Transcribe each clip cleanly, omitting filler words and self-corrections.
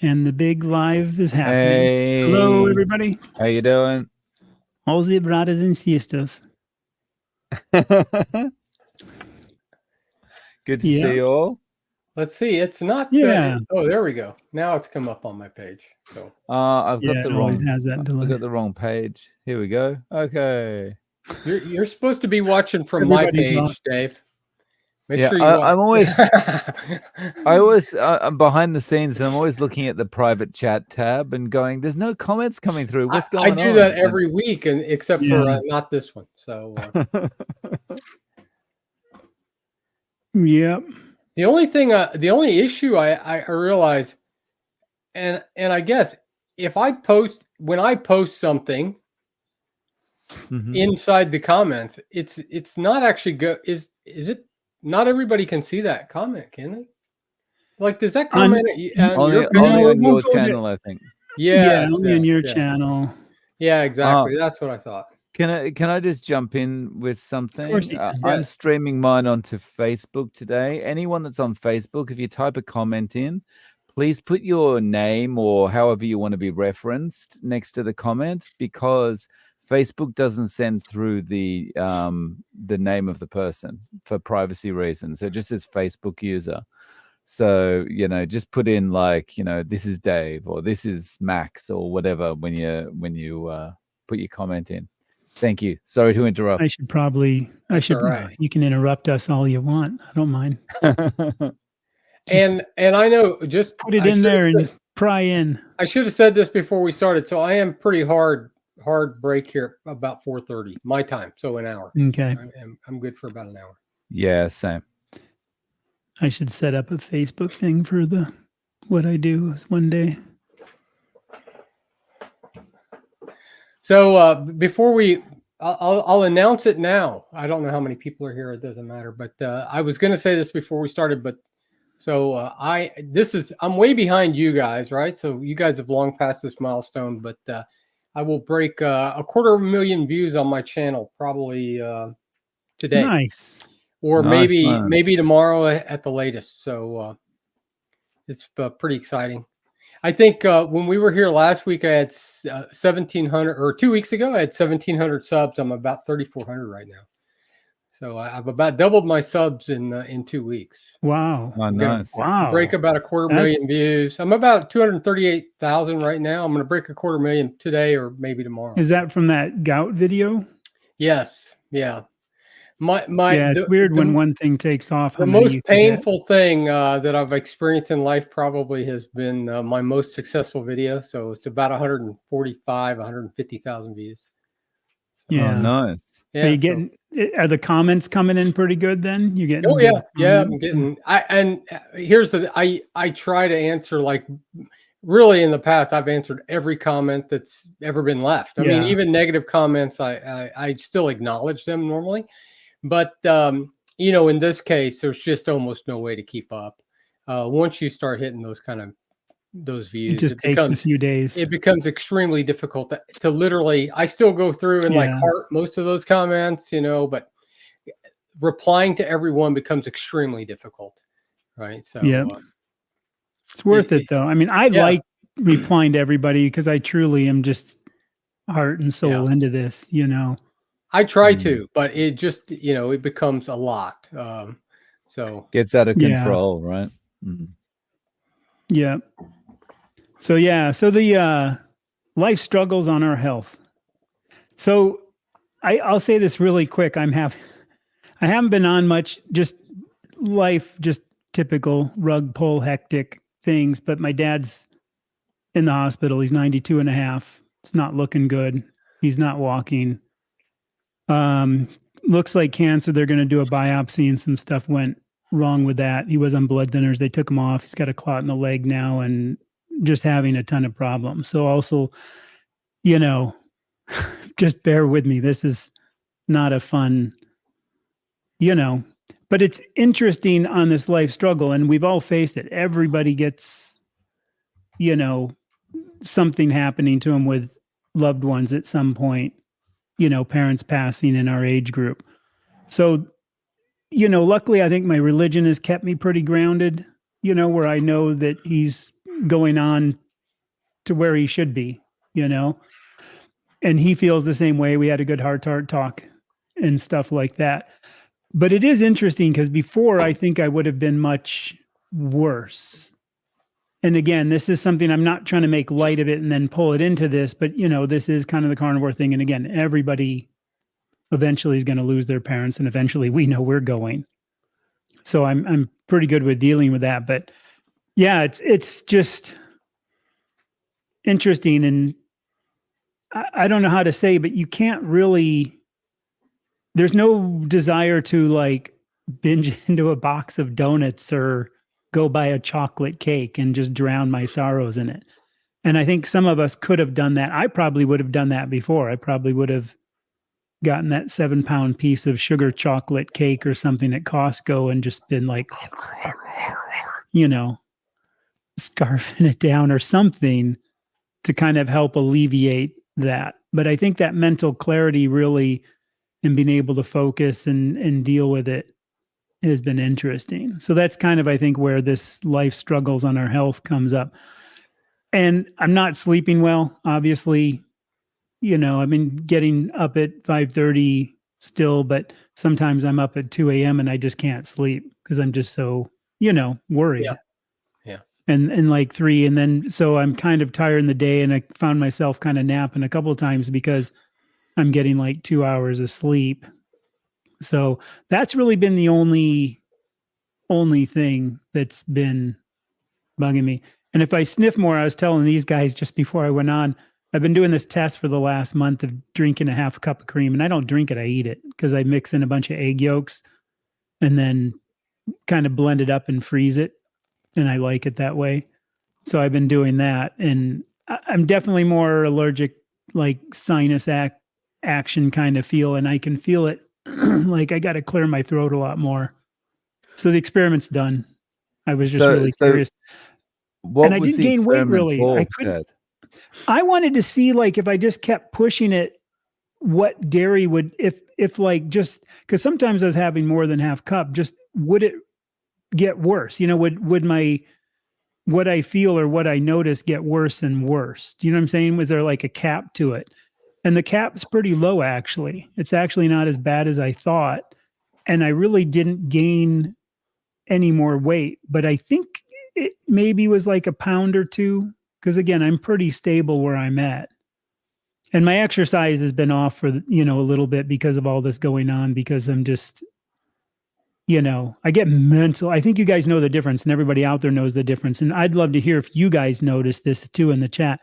And the big live is happening. Hey. Hello, everybody. How you doing? All the brothers and sisters. Good to see you all. Let's see. It's not. Yeah. Oh, there we go. Now it's come up on my page. So. I've got the wrong. Has that delay. I've got the wrong page. Here we go. Okay. You're supposed to be watching from my page, Dave. Make sure you I'm always. I'm behind the scenes, and I'm always looking at the private chat tab and going, "There's no comments coming through. What's going on?" I do that every week, and except for not this one. So. Yep. The only issue I realize, and I guess if when I post something inside the comments, it's not actually is it? Not everybody can see that comment, can they? Like, does that comment only on your channel? I think. Yeah, only on your channel. Yeah, exactly. That's what I thought. Can I just jump in with something? Of course you can. I'm streaming mine onto Facebook today. Anyone that's on Facebook, if you type a comment in, please put your name or however you want to be referenced next to the comment, because Facebook doesn't send through the name of the person for privacy reasons. It just says Facebook user. So, just put in this is Dave or this is Max or whatever when you put your comment in. Thank you. Sorry to interrupt. I should. Right. You can interrupt us all you want. I don't mind. And I know, just put it in there and pry in. I should have said this before we started. So I am pretty hard break here about 4:30 my time. So an hour. Okay. I'm good for about an hour. Yeah, same. I should set up a Facebook thing for what I do one day. So before I'll announce it now. I don't know how many people are here. It doesn't matter. But I was going to say this before we started. But so I'm way behind you guys, right? So you guys have long passed this milestone. But I will break 250,000 views on my channel probably today. Nice. Or maybe tomorrow at the latest. So it's pretty exciting. I think when we were here last week, I had 1,700, or 2 weeks ago, I had 1,700 subs. I'm about 3,400 right now. So I've about doubled my subs in 2 weeks. Wow. Oh, nice. Wow. Break about 250,000 views. I'm about 238,000 right now. I'm going to break 250,000 today or maybe tomorrow. Is that from that gout video? Yes. Yeah. It's weird when one thing takes off. The most painful thing that I've experienced in life probably has been my most successful video. So it's about 150,000 views. Yeah, nice. Yeah, are the comments coming in pretty good then? You getting? Oh yeah. I'm getting. I try to answer, like, really in the past I've answered every comment that's ever been left. I mean, even negative comments, I still acknowledge them normally. But, in this case, there's just almost no way to keep up. Once you start hitting those views, it just takes a few days. It becomes extremely difficult to literally, I still go through and heart most of those comments, but replying to everyone becomes extremely difficult. Right. So it's worth it though. I mean, I like replying to everybody because I truly am just heart and soul into this, I try to, but it just, it becomes a lot. So gets out of control, right? Mm-hmm. Yeah. So the life struggles on our health. So I'll say this really quick. I haven't been on much, just life, just typical rug pull, hectic things. But my dad's in the hospital. He's 92 and a half. It's not looking good. He's not walking. Looks like cancer. They're going to do a biopsy and some stuff went wrong with that. He was on blood thinners. They took him off. He's got a clot in the leg now and just having a ton of problems. So also, just bear with me. This is not a fun, but it's interesting on this life struggle. And we've all faced it. Everybody gets, something happening to them with loved ones at some point. Parents passing in our age group. So, luckily I think my religion has kept me pretty grounded, where I know that he's going on to where he should be, you know? And he feels the same way. We had a good heart-to-heart talk and stuff like that. But it is interesting because before I think I would have been much worse. And again, this is something I'm not trying to make light of it and then pull it into this, but you know, this is kind of the carnivore thing. And again, everybody eventually is going to lose their parents, and eventually we know we're going. So I'm pretty good with dealing with that. But yeah, it's just interesting, and I don't know how to say, but you can't really. There's no desire to like binge into a box of donuts or go buy a chocolate cake and just drown my sorrows in it. And I think some of us could have done that. I probably would have done that before. I probably would have gotten that 7-pound piece of sugar chocolate cake or something at Costco and just been like, you know, scarfing it down or something to kind of help alleviate that. But I think that mental clarity really, and being able to focus and deal with it, has been interesting. So that's kind of, I think, where this life struggles on our health comes up. And I'm not sleeping well, obviously. You know, I've been getting up at 5:30 still, but sometimes I'm up at 2 a.m. and I just can't sleep because I'm just so, you know, worried. Yeah. And like 3. And then, so I'm kind of tired in the day, and I found myself kind of napping a couple of times because I'm getting like 2 hours of sleep. So that's really been the only thing that's been bugging me. And if I sniff more, I was telling these guys just before I went on, I've been doing this test for the last month of drinking a half a cup of cream, and I don't drink it, I eat it because I mix in a bunch of egg yolks and then kind of blend it up and freeze it. And I like it that way. So I've been doing that, and I'm definitely more allergic, like sinus action kind of feel. And I can feel it like I got to clear my throat a lot more. So the experiment's done. I was just really curious. What and I was didn't the gain weight experiment really. for, I couldn't. Chad? I wanted to see like if I just kept pushing it, what dairy would, if like just because sometimes I was having more than half cup, just would it get worse? You know, would my what I feel or what I notice get worse and worse? Do you know what I'm saying? Was there like a cap to it? And the cap's pretty low actually. It's actually not as bad as I thought. And I really didn't gain any more weight, but I think it maybe was like a pound or 2. Because again, I'm pretty stable where I'm at. And my exercise has been off for, you know, a little bit because of all this going on, because I'm just, you know, I get mental. I think you guys know the difference, and everybody out there knows the difference. And I'd love to hear if you guys notice this too in the chat.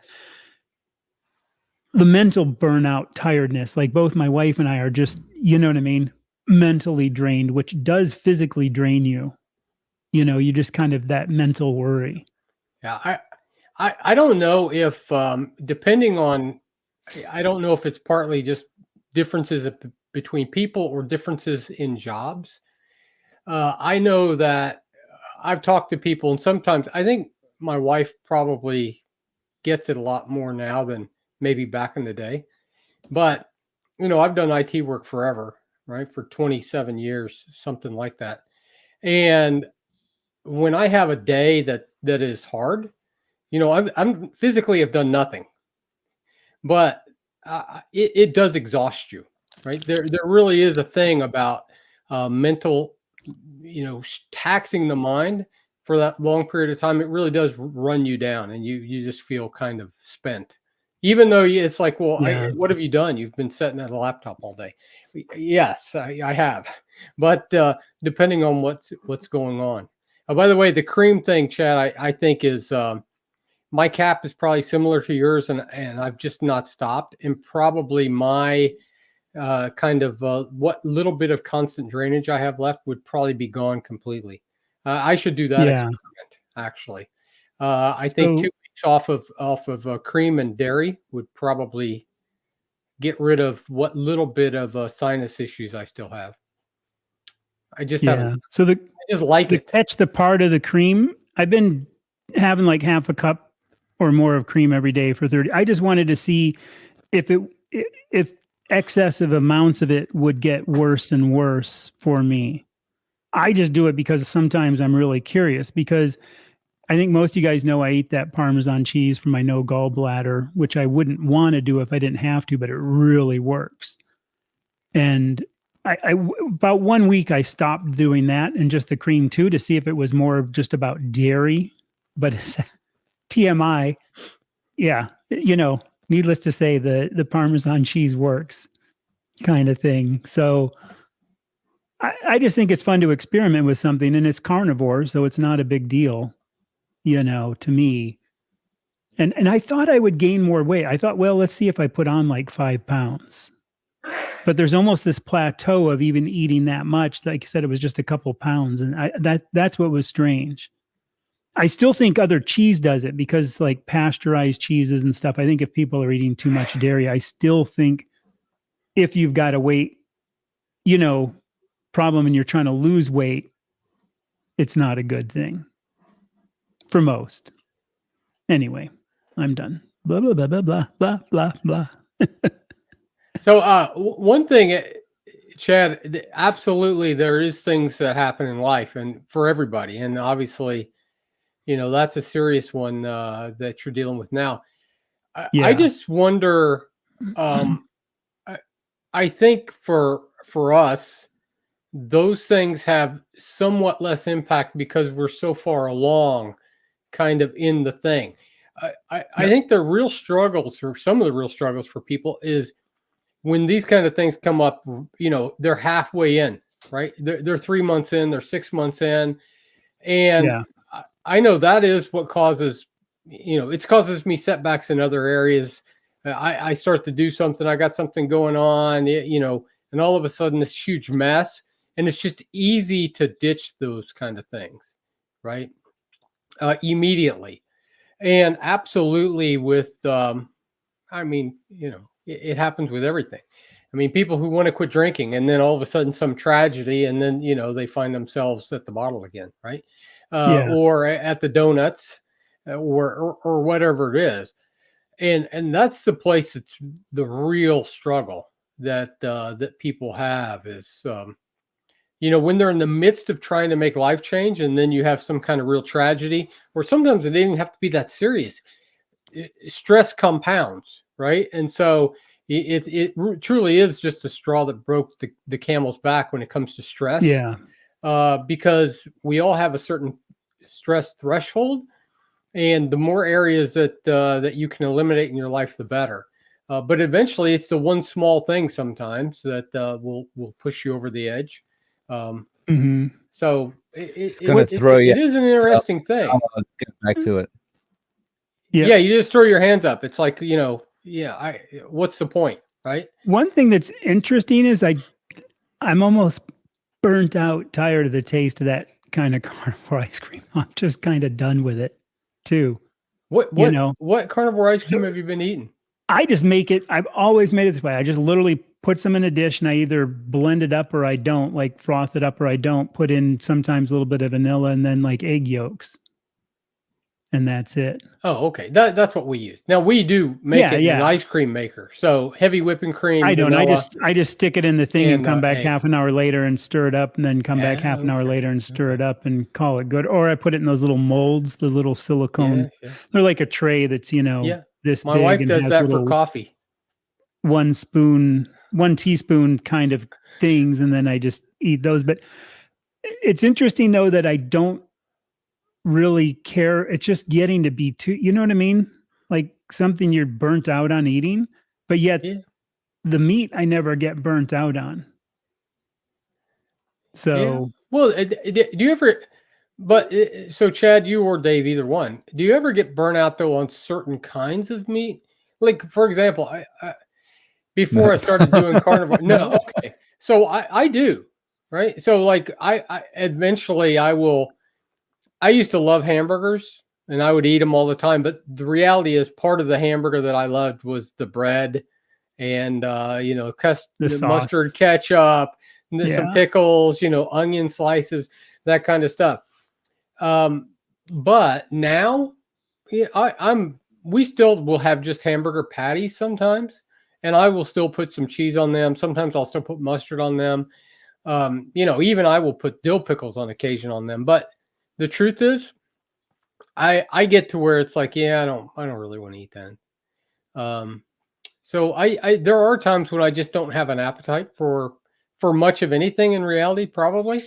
The mental burnout, tiredness, like both my wife and I are just, you know what I mean? Mentally drained, which does physically drain you. You know, you just kind of that mental worry. Yeah. I don't know if, depending on, I don't know if it's partly just differences between people or differences in jobs. I know that I've talked to people, and sometimes I think my wife probably gets it a lot more now than maybe back in the day. But, you know, I've done IT work forever, right? For 27 years, something like that. And when I have a day that is hard, you know, I'm physically have done nothing, but it does exhaust you, right? There really is a thing about mental, you know, taxing the mind for that long period of time. It really does run you down, and you just feel kind of spent. Even though it's like, well, Yeah. what have you done? You've been sitting at a laptop all day. Yes, I have, but depending on what's going on. By the way, the cream thing, Chad, I think is. My cap is probably similar to yours, and I've just not stopped. And probably my kind of what little bit of constant drainage I have left would probably be gone completely. I should do that Yeah. experiment actually. I think 2 weeks off of cream and dairy would probably get rid of what little bit of sinus issues I still have. I just haven't. So I just like it. catch the part of the cream, I've been having like half a cup or more of cream every day for 30. I just wanted to see if excessive amounts of it would get worse and worse for me. I just do it because sometimes I'm really curious, because I think most of you guys know I eat that Parmesan cheese for my no gallbladder, which I wouldn't want to do if I didn't have to, but it really works. And about 1 week, I stopped doing that and just the cream too, to see if it was more just about dairy. But it's TMI, yeah, needless to say, the Parmesan cheese works, kind of thing. So I just think it's fun to experiment with something, and it's carnivore, so it's not a big deal, to me. And I thought I would gain more weight. I thought, well, let's see if I put on like 5 pounds. But there's almost this plateau of even eating that much. Like I said, it was just a couple pounds, and that's what was strange. I still think other cheese does it, because like pasteurized cheeses and stuff, I think if people are eating too much dairy, I still think if you've got a weight, problem and you're trying to lose weight, it's not a good thing for most. Anyway, I'm done. Blah, blah, blah, blah, blah, blah, blah, blah. So one thing, Chad, absolutely, there is things that happen in life and for everybody. And obviously, that's a serious one that you're dealing with now. Yeah. I just wonder, I think for us, those things have somewhat less impact because we're so far along kind of in the thing. I think the real struggles, or some of the real struggles for people, is when these kind of things come up, they're halfway in, right? They're 3 months in, they're 6 months in. And Yeah. I know that is what causes, it causes me setbacks in other areas. I start to do something, I got something going on, and all of a sudden this huge mess. And it's just easy to ditch those kind of things, right? Immediately. And absolutely with, it happens with everything. I mean, people who want to quit drinking, and then all of a sudden some tragedy, and then, they find themselves at the bottle again, right? Yeah. Or at the donuts, or whatever it is. And that's the place that's the real struggle that people have is, when they're in the midst of trying to make life change, and then you have some kind of real tragedy, or sometimes it doesn't even have to be that serious. Stress compounds, right? And so it truly is just a straw that broke the camel's back when it comes to stress. Yeah. Because we all have a certain stress threshold, and the more areas that you can eliminate in your life, the better. But eventually, it's the one small thing sometimes that will push you over the edge. So it is an interesting thing. Let's get back to it. Yeah, you just throw your hands up. It's like, what's the point, right? One thing that's interesting is I'm almost burnt out, tired of the taste of that kind of carnivore ice cream. I'm just kind of done with it too. What carnivore ice cream have you been eating? I just make it. I've always made it this way. I just literally put some in a dish, and I either blend it up or I don't, like froth it up or I don't. Put in sometimes a little bit of vanilla and then like egg yolks. And that's it. Oh, okay. That's what we use. Now we do make it in an ice cream maker. So heavy whipping cream. I don't. Vanilla, I just stick it in the thing and come back egg. half an hour later and stir it up, and then come back half an hour later and stir it up and call it good. Or I put it in those little molds, the little silicone. Yeah. They're like a tray that's this My big. wife does that for coffee. 1 teaspoon kind of things, and then I just eat those. But it's interesting though that I don't really care. It's just getting to be too, you know what I mean? Like something you're burnt out on eating, but yet the meat I never get burnt out on. So, well, do you ever, so Chad, you or Dave, either one, do you ever get burnt out though on certain kinds of meat? Like, for example, before I started doing carnivore, no, okay. So I do, right? So like I eventually I used to love hamburgers, and I would eat them all the time. But the reality is, part of the hamburger that I loved was the bread, and the mustard, ketchup, some pickles, onion slices, that kind of stuff. But now, we still will have just hamburger patties sometimes, and I will still put some cheese on them. Sometimes I'll still put mustard on them. Even I will put dill pickles on occasion on them. But the truth is, I get to where it's like, yeah, I don't really want to eat then. So I there are times when I just don't have an appetite for much of anything in reality, probably.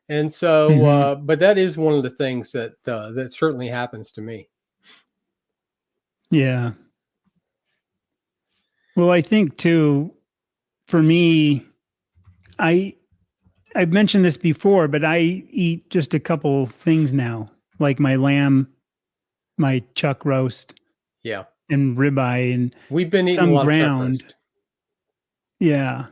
And so, but that is one of the things that that certainly happens to me. Yeah. Well, I think too, for me, I've mentioned this before, but I eat just a couple things now, like my lamb, my chuck roast, Yeah, and ribeye, and we've been eating a some lot of chuck ground. roast. Yeah.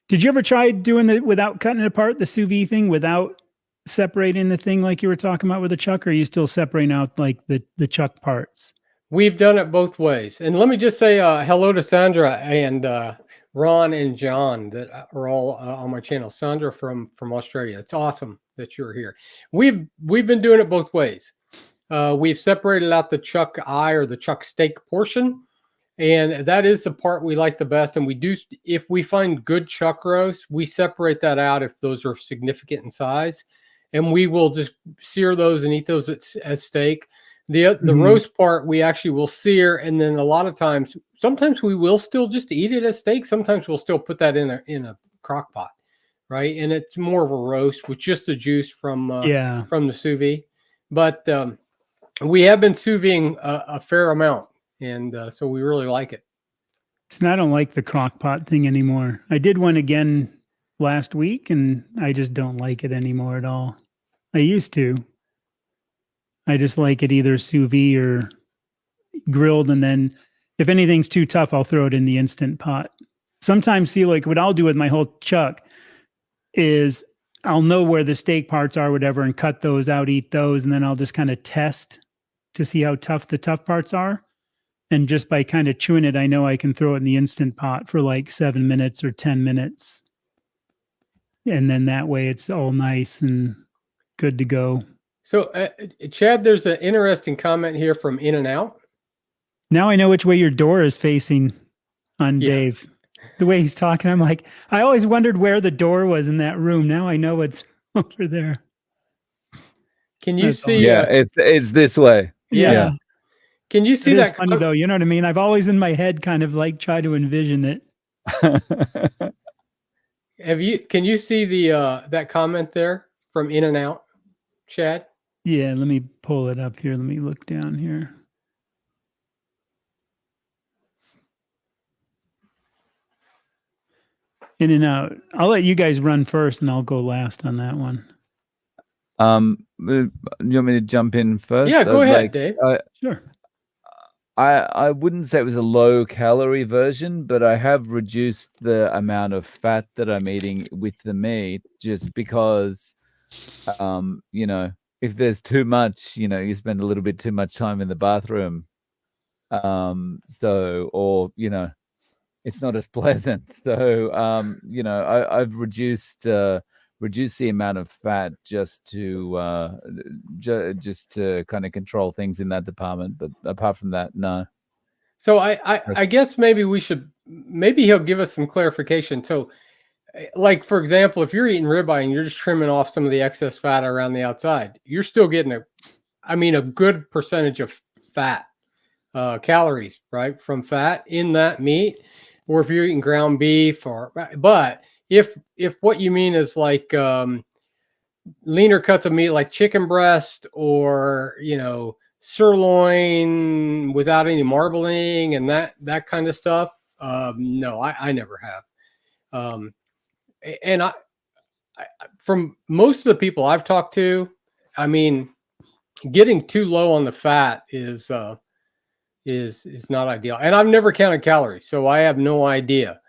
Did you ever try doing it without cutting it apart, the sous vide thing, without separating the thing like you were talking about with the chuck, or are you still separating out like the chuck parts? We've done it both ways. And let me just say hello to Sandra and Ron and John that are all on my channel. Sandra from Australia. It's awesome that you're here. We've been doing it both ways. We've separated out the chuck eye or the chuck steak portion, and that is the part we like the best. And we do, if we find good chuck roast, we separate that out if those are significant in size, and we will just sear those and eat those as steak. The roast part we actually will sear, and then a lot of times, sometimes we will still just eat it as steak. Sometimes we'll still put that in a crock pot, right? And it's more of a roast with just the juice from the sous vide. But we have been sous videing a fair amount, and so we really like it. So I don't like the crock pot thing anymore. I did one again last week, and I just don't like it anymore at all. I used to. I just like it either sous vide or grilled, and then if anything's too tough, I'll throw it in the Instant Pot. Sometimes, see, like what I'll do with my whole chuck is I'll know where the steak parts are, whatever, and cut those out, eat those, and then I'll just kind of test to see how tough the tough parts are. And just by kind of chewing it, I know I can throw it in the Instant Pot for like 7 minutes or 10 minutes. And then that way it's all nice and good to go. So, Chad, there's an interesting comment here from In and Out. Now I know which way your door is facing on Dave. The way he's talking, I'm like, I always wondered where the door was in that room. Now I know it's over there. Can you see? Yeah, it's this way. Yeah. Can you see it that? Is funny though, you know what I mean? I've always in my head kind of like try to envision it. Can you see the that comment there from In and Out, Chad? Yeah, let me pull it up here. Let me look down here. In and Out. I'll let you guys run first and I'll go last on that one. You want me to jump in first? Yeah, go ahead, Dave. Sure. I wouldn't say it was a low calorie version, but I have reduced the amount of fat that I'm eating with the meat just because, you know, if there's too much, you know, you spend a little bit too much time in the bathroom. Or, you know, it's not as pleasant. So, you know, I've reduced the amount of fat just to kind of control things in that department. But apart from that, no. So I guess maybe he'll give us some clarification. So, like, for example, if you're eating ribeye and you're just trimming off some of the excess fat around the outside, you're still getting a good percentage of fat, calories, right, from fat in that meat. Or if you're eating ground beef, but if what you mean is like leaner cuts of meat, like chicken breast or, you know, sirloin without any marbling and that kind of stuff, no, I never have. And I from most of the people I've talked to, I mean, getting too low on the fat is not ideal. And I've never counted calories, so I have no idea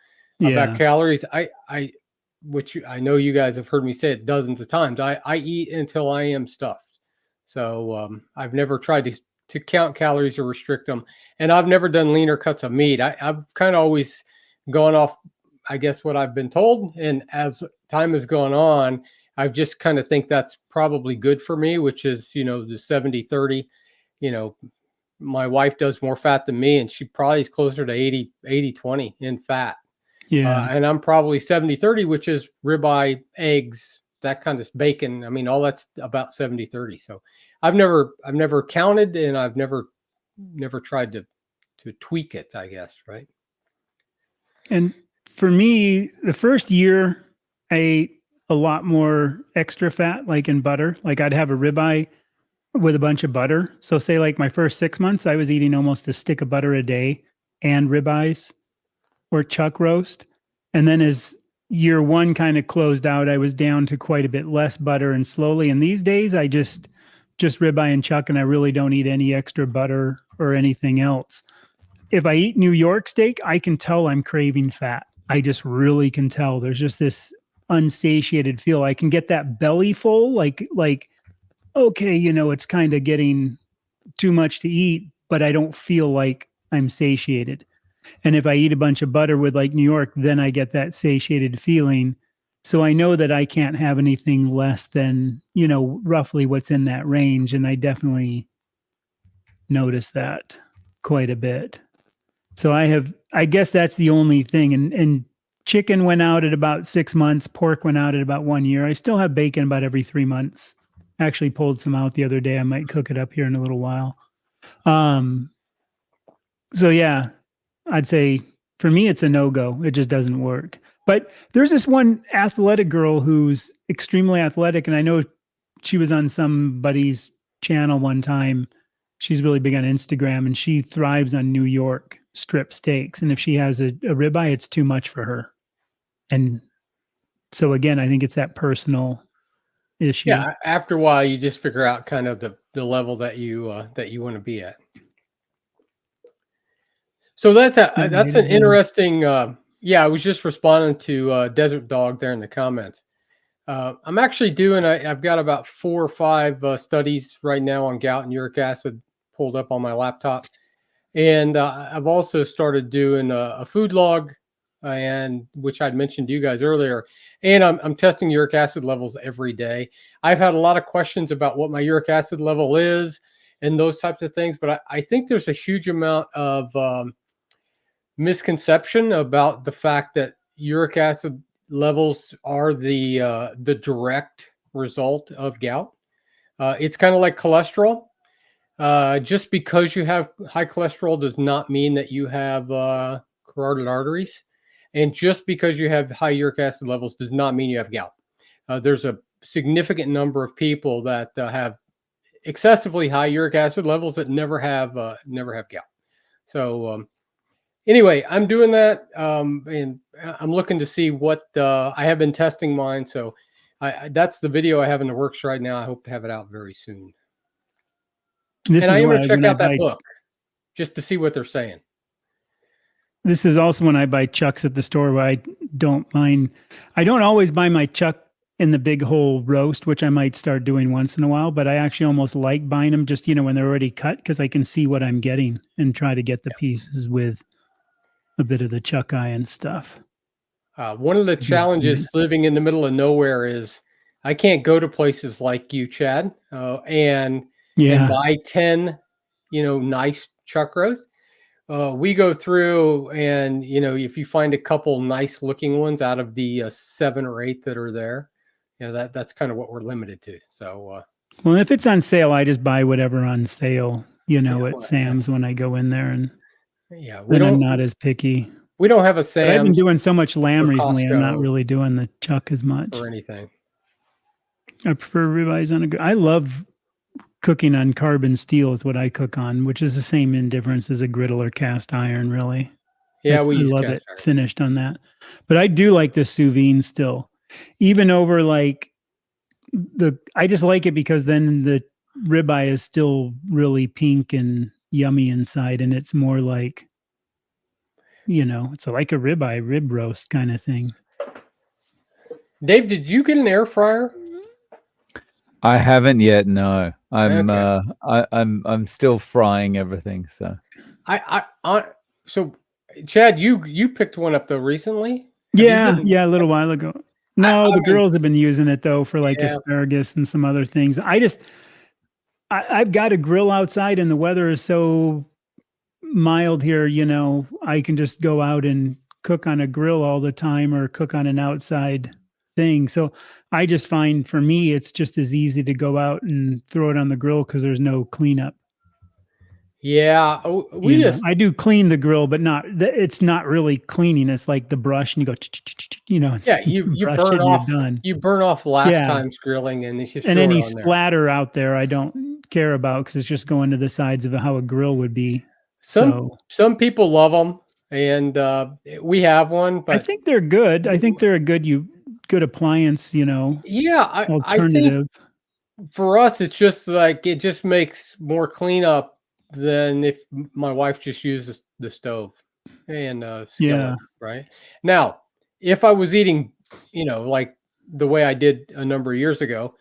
about calories. Which I know you guys have heard me say it dozens of times. I eat until I am stuffed. So I've never tried to count calories or restrict them, and I've never done leaner cuts of meat. I've kind of always gone off, I guess, what I've been told, and as time has gone on, I've just kind of think that's probably good for me, which is, you know, the 70-30. You know, my wife does more fat than me, and she probably is closer to 80-20 in fat. Yeah. And I'm probably 70-30, which is ribeye, eggs, that kind of bacon. I mean, all that's about 70-30. So I've never counted, and I've never tried to tweak it, I guess, right? And for me, the first year, I ate a lot more extra fat, like in butter. Like I'd have a ribeye with a bunch of butter. So say like my first 6 months, I was eating almost a stick of butter a day and ribeyes or chuck roast. And then as year one kind of closed out, I was down to quite a bit less butter and slowly. And these days I just ribeye and chuck, and I really don't eat any extra butter or anything else. If I eat New York steak, I can tell I'm craving fat. I just really can tell. There's just this unsatiated feel. I can get that belly full, like, okay, it's kind of getting too much to eat, but I don't feel like I'm satiated. And if I eat a bunch of butter with like New York, then I get that satiated feeling. So I know that I can't have anything less than, roughly what's in that range. And I definitely notice that quite a bit. So I guess that's the only thing. And chicken went out at about 6 months. Pork went out at about 1 year. I still have bacon about every 3 months. Actually pulled some out the other day. I might cook it up here in a little while. So yeah, I'd say for me, it's a no-go. It just doesn't work. But there's this one athletic girl who's extremely athletic. And I know she was on somebody's channel one time. She's really big on Instagram, and she thrives on New York strip steaks. And if she has a ribeye, it's too much for her. And so again, I think it's that personal issue. Yeah. After a while, you just figure out kind of the level that you want to be at. So that's an interesting. Yeah, I was just responding to Desert Dog there in the comments. I'm actually doing. I've got about 4 or 5 studies right now on gout and uric acid pulled up on my laptop, and I've also started doing a food log, and which I'd mentioned to you guys earlier. And I'm testing uric acid levels every day. I've had a lot of questions about what my uric acid level is and those types of things, but I think there's a huge amount of misconception about the fact that uric acid levels are the direct result of gout. It's kind of like cholesterol. Just because you have high cholesterol does not mean that you have carotid arteries. And just because you have high uric acid levels does not mean you have gout. There's a significant number of people that have excessively high uric acid levels that never have gout. So anyway, I'm doing that, and I'm looking to see what I have been testing mine. So that's the video I have in the works right now. I hope to have it out very soon. And I am going to check out that book just to see what they're saying. This is also when I buy chucks at the store, where I don't mind. I don't always buy my chuck in the big whole roast, which I might start doing once in a while, but I actually almost like buying them just, when they're already cut, because I can see what I'm getting and try to get the pieces with a bit of the chuck eye and stuff. One of the challenges living in the middle of nowhere is I can't go to places like you, Chad, and buy 10, nice chuck roasts. We go through and, if you find a couple nice looking ones out of the 7 or 8 that are there, that's kind of what we're limited to. So, well, if it's on sale, I just buy whatever on sale, at Sam's when I go in there, and I'm not as picky. We don't have a Sam's. But I've been doing so much lamb recently. I'm not really doing the chuck as much or anything. I prefer ribeyes on a grill. I love cooking on carbon steel is what I cook on, which is the same indifference as a griddle or cast iron, really. Yeah, I love it finished on that. But I do like the sous vide still, even over like I just like it because then the ribeye is still really pink and yummy inside, and it's more like, it's like a rib roast kind of thing. Dave, did you get an air fryer? I haven't yet. No, I'm still frying everything. So so Chad, you picked one up though recently? Yeah, a little while ago. No, the girls have been using it though for like asparagus and some other things. I've got a grill outside, and the weather is so mild here. I can just go out and cook on a grill all the time, or cook on an outside thing. So I just find for me, it's just as easy to go out and throw it on the grill because there's no cleanup. Yeah, we just I do clean the grill, but it's not really cleaning. It's like the brush and you go, yeah, you brush burn it and you're off done. last Yeah. time's grilling, and then you And throw any it on there. splatter out there, I don't care about because it's just going to the sides of how a grill would be. Some people love them, and we have one, I but think they're good. I think they're a good appliance, yeah, I think alternative. for us, it's just like it just makes more cleanup than if my wife just uses the stove and skillet, Yeah. right? Now, if I was eating, like the way I did a number of years ago,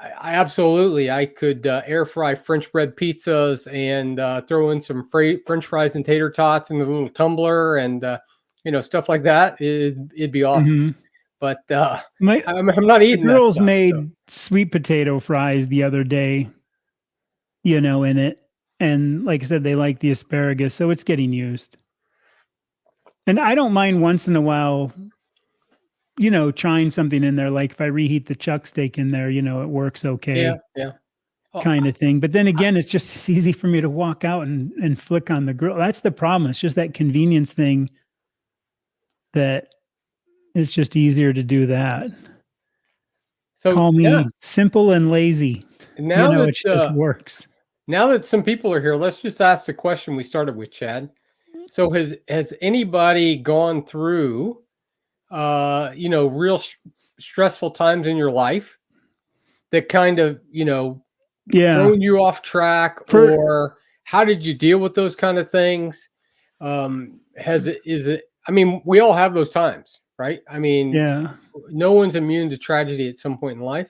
I absolutely I could air fry French bread pizzas and throw in some French fries and tater tots in the little tumbler and stuff like that. It'd be awesome. Mhm. But My I'm not the eating that girls stuff. made sweet potato fries the other day, in it. And like I said, they like the asparagus, so it's getting used. And I don't mind once in a while, trying something in there. Like if I reheat the chuck steak in there, it works okay, Yeah. Oh, kind of thing. But then again, it's just as easy for me to walk out and flick on the grill. That's the problem. It's just that convenience thing that it's just easier to do that. so Call me simple and lazy. now It just that works. now that some people are here, let's just ask the question we started with, Chad. So has anybody gone through real stressful times in your life that kind of, Yeah. thrown you off track, or how did you deal with those kind of things? I mean, we all have those times, right? I mean, Yeah. no one's immune to tragedy at some point in life,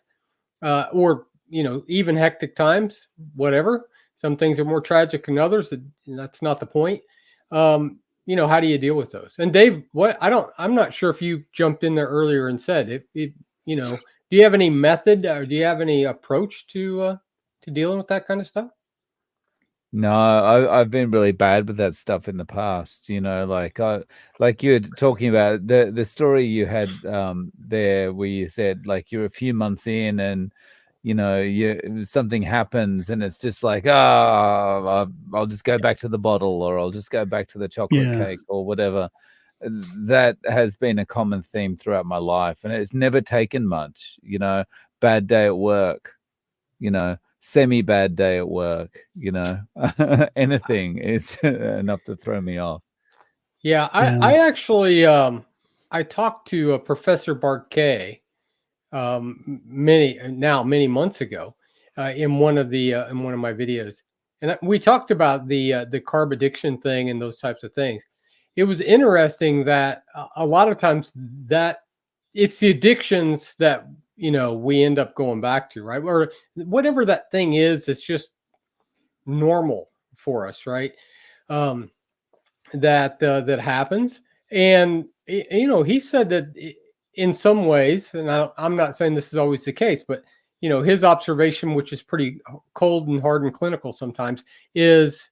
or, even hectic times, whatever. Some things are more tragic than others. And that's not the point. How do you deal with those? And Dave, I'm not sure if you jumped in there earlier and said do you have any method or do you have any approach to dealing with that kind of stuff? No, I've been really bad with that stuff in the past. Like you're talking about the story you had there, where you said like you're a few months in, and something happens, and it's just like, I'll just go back to the bottle, or I'll just go back to the chocolate cake, or whatever. That has been a common theme throughout my life, and it's never taken much. Bad day at work. Semi-bad day at work, anything is enough to throw me off. Yeah, I actually I talked to Professor Barquet many months ago in one of my videos, and we talked about the carb addiction thing and those types of things. It was interesting that a lot of times that it's the addictions that we end up going back to, right? Or whatever that thing is, it's just normal for us, right? That happens. And he said that in some ways, and I'm not saying this is always the case, but his observation, which is pretty cold and hard and clinical sometimes, is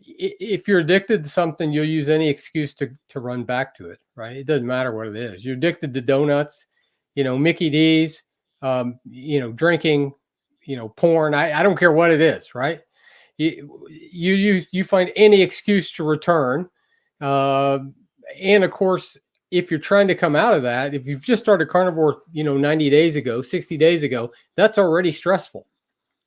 if you're addicted to something, you'll use any excuse to run back to it, right? It doesn't matter what it is. You're addicted to donuts, Mickey D's, drinking, porn. I don't care what it is, right? You find any excuse to return. And of course, if you're trying to come out of that, if you've just started carnivore, 90 days ago, 60 days ago, that's already stressful.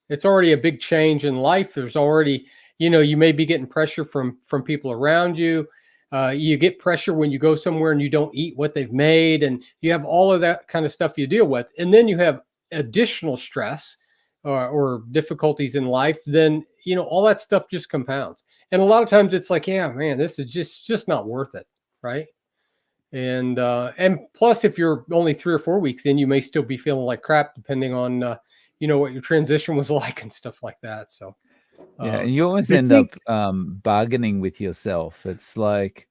It's already a big change in life. There's already, you may be getting pressure from people around you. You get pressure when you go somewhere and you don't eat what they've made, and you have all of that kind of stuff you deal with. And then you have additional stress or difficulties in life, then, all that stuff just compounds. And a lot of times it's like, yeah, man, this is just not worth it. Right. And plus, if you're only 3 or 4 weeks in, you may still be feeling like crap, depending on, what your transition was like and stuff like that. So, yeah. And you always I end think- up bargaining with yourself. It's like,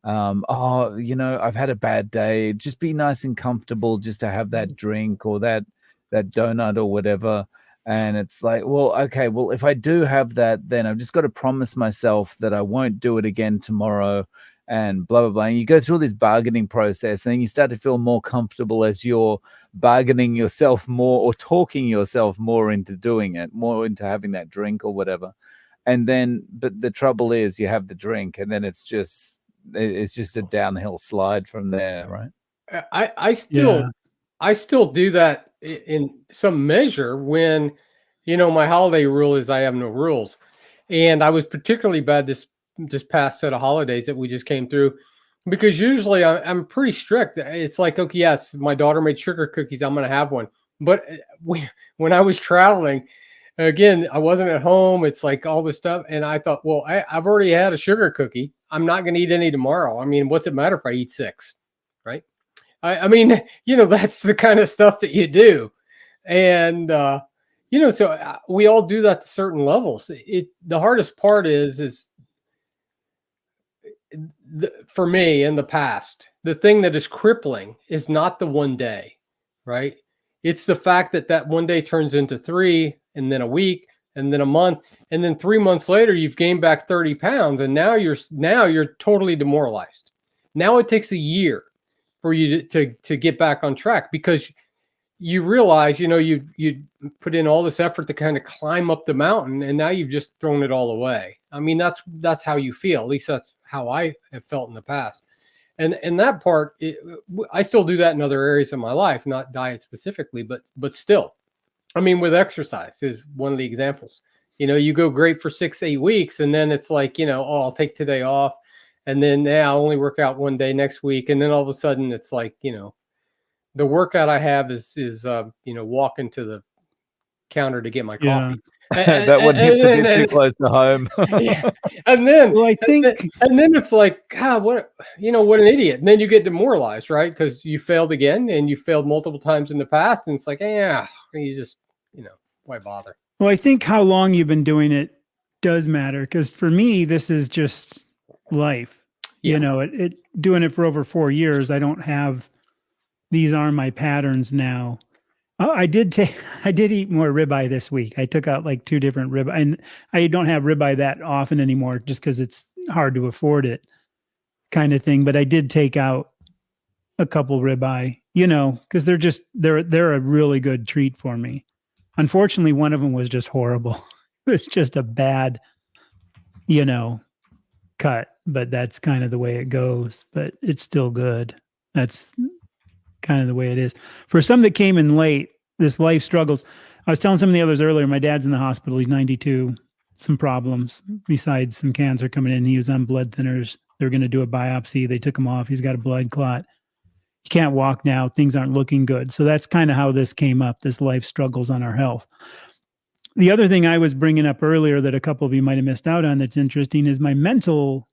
I've had a bad day. Just be nice and comfortable just to have that drink or that donut or whatever. And it's like, well, okay, well, if I do have that, then I've just got to promise myself that I won't do it again tomorrow. and blah, blah, blah. And you go through this bargaining process, and then you start to feel more comfortable as you're bargaining yourself more or talking yourself more into doing it, more into having that drink or whatever. And then, but the trouble is you have the drink, and then it's just a downhill slide from there, right? I still do that in some measure when, my holiday rule is I have no rules. And I was particularly bad this past set of holidays that we just came through, because usually I'm pretty strict. It's like, okay, yes, my daughter made sugar cookies, I'm going to have one. But when I was traveling, again, I wasn't at home. It's like all this stuff. And I thought, well, I've already had a sugar cookie. I'm not going to eat any tomorrow. I mean, what's it matter if I eat 6, right? I mean, that's the kind of stuff that you do. And, so we all do that to certain levels. The hardest part is for me in the past, the thing that is crippling is not the one day, right? It's the fact that one day turns into 3, and then a week, and then a month, and then 3 months later, you've gained back 30 pounds, and now you're totally demoralized. Now it takes a year for you to get back on track, because you realize, you put in all this effort to kind of climb up the mountain, and now you've just thrown it all away. I mean, that's how you feel. At least that's how I have felt in the past. And that part, I still do that in other areas of my life, not diet specifically, but still. I mean, with exercise is one of the examples. You go great for 6-8 weeks, and then it's like, oh, I'll take today off. And then I'll only work out one day next week. And then all of a sudden it's like, the workout I have is walking to the counter to get my coffee. That one hits a bit too close to home. Yeah. And then, Well, I think, and then it's like, God, what an idiot. And then you get demoralized, right? Because you failed again, and you failed multiple times in the past. And it's like, you just, why bother? well, I think how long you've been doing it does matter, because for me, this is just life. Yeah. Doing it for over 4 years, I don't have, these are my patterns now. I did eat more ribeye this week. I took out like 2 different ribeye, and I don't have ribeye that often anymore, just because it's hard to afford it, kind of thing. But I did take out a couple ribeye, because they're a really good treat for me. Unfortunately, one of them was just horrible. It was just a bad, cut. But that's kind of the way it goes. But it's still good. That's kind of the way it is. For some that came in late, this life struggles. I was telling some of the others earlier, my dad's in the hospital. He's 92, some problems besides some cancer coming in. He was on blood thinners. They're going to do a biopsy. They took him off. He's got a blood clot. He can't walk now. Things aren't looking good. So that's kind of how this came up, this life struggles on our health. The other thing I was bringing up earlier that a couple of you might have missed out on that's interesting is my mental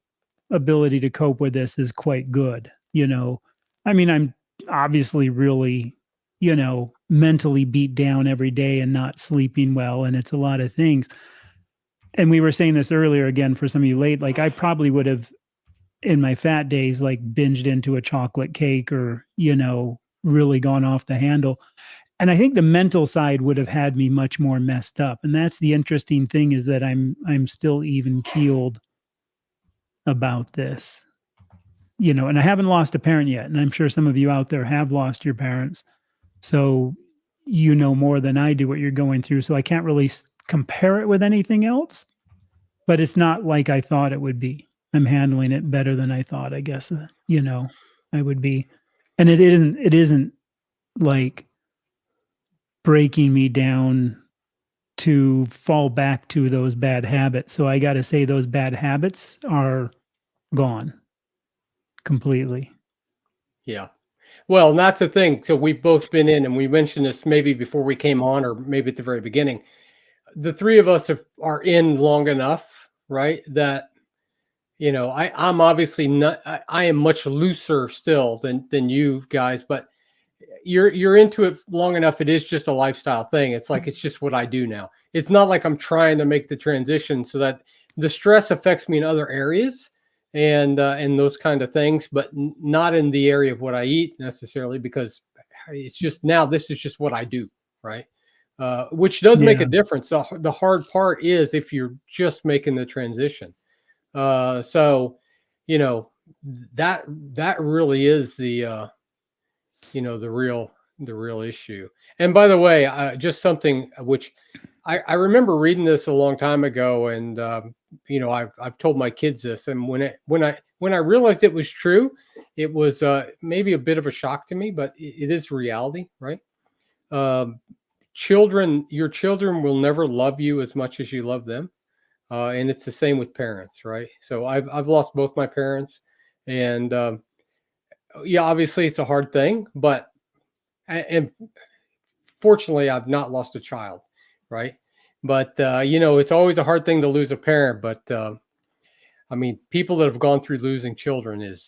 ability to cope with this is quite good. I mean, I'm obviously really, mentally beat down every day and not sleeping well. And it's a lot of things. And we were saying this earlier, again, for some of you late, like I probably would have in my fat days, like binged into a chocolate cake or, really gone off the handle. And I think the mental side would have had me much more messed up. And that's the interesting thing, is that I'm still even keeled about this. And I haven't lost a parent yet. And I'm sure some of you out there have lost your parents. So more than I do what you're going through. So I can't really compare it with anything else, but it's not like I thought it would be. I'm handling it better than I thought, I guess, I would be. And it isn't like breaking me down to fall back to those bad habits. So I got to say those bad habits are gone completely. Yeah. Well, and that's the thing. So we've both been in, and we mentioned this maybe before we came on, or maybe at the very beginning. The 3 of us are in long enough, right? That, I'm obviously not, I am much looser still than you guys, but you're into it long enough. It is just a lifestyle thing. It's like, it's just what I do now. It's not like I'm trying to make the transition so that the stress affects me in other areas and those kind of things, but not in the area of what I eat necessarily, because it's just, now this is just what I do. Right. Which does make a difference. The hard part is if you're just making the transition. So, that really is the the real issue. And by the way, just something which I remember reading this a long time ago, and I've told my kids this, and when I realized it was true, it was maybe a bit of a shock to me, but it is reality, right? Um, your children will never love you as much as you love them, and it's the same with parents, right? So I've lost both my parents, and yeah, obviously it's a hard thing, but and fortunately I've not lost a child, right? But it's always a hard thing to lose a parent. But I mean, people that have gone through losing children is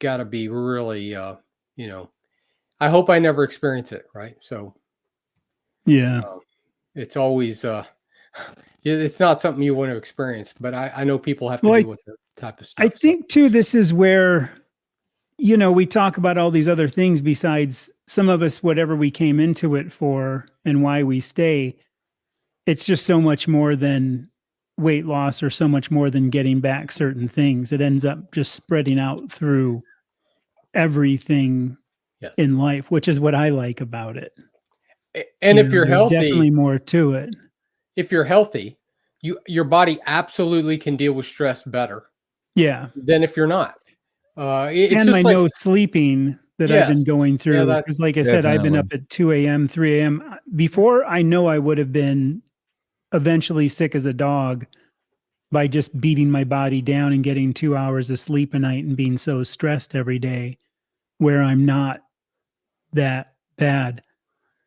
got to be really, I hope I never experience it, right? So Yeah. it's always it's not something you want to experience, but I know people have to Well, deal with that type of stuff. I think too, this is where, we talk about all these other things besides some of us, whatever we came into it for and why we stay. It's just so much more than weight loss or so much more than getting back certain things. It ends up just spreading out through everything in life, which is what I like about it. And if you're there's healthy, definitely more to it. If you're healthy, your body absolutely can deal with stress better. Yeah. Than if you're not. It's and just my like, no sleeping that I've been going through. Because like I said, I've been up at 2 a.m., 3 a.m. Before I know I would have been eventually sick as a dog by just beating my body down and getting 2 hours of sleep a night and being so stressed every day, where I'm not that bad,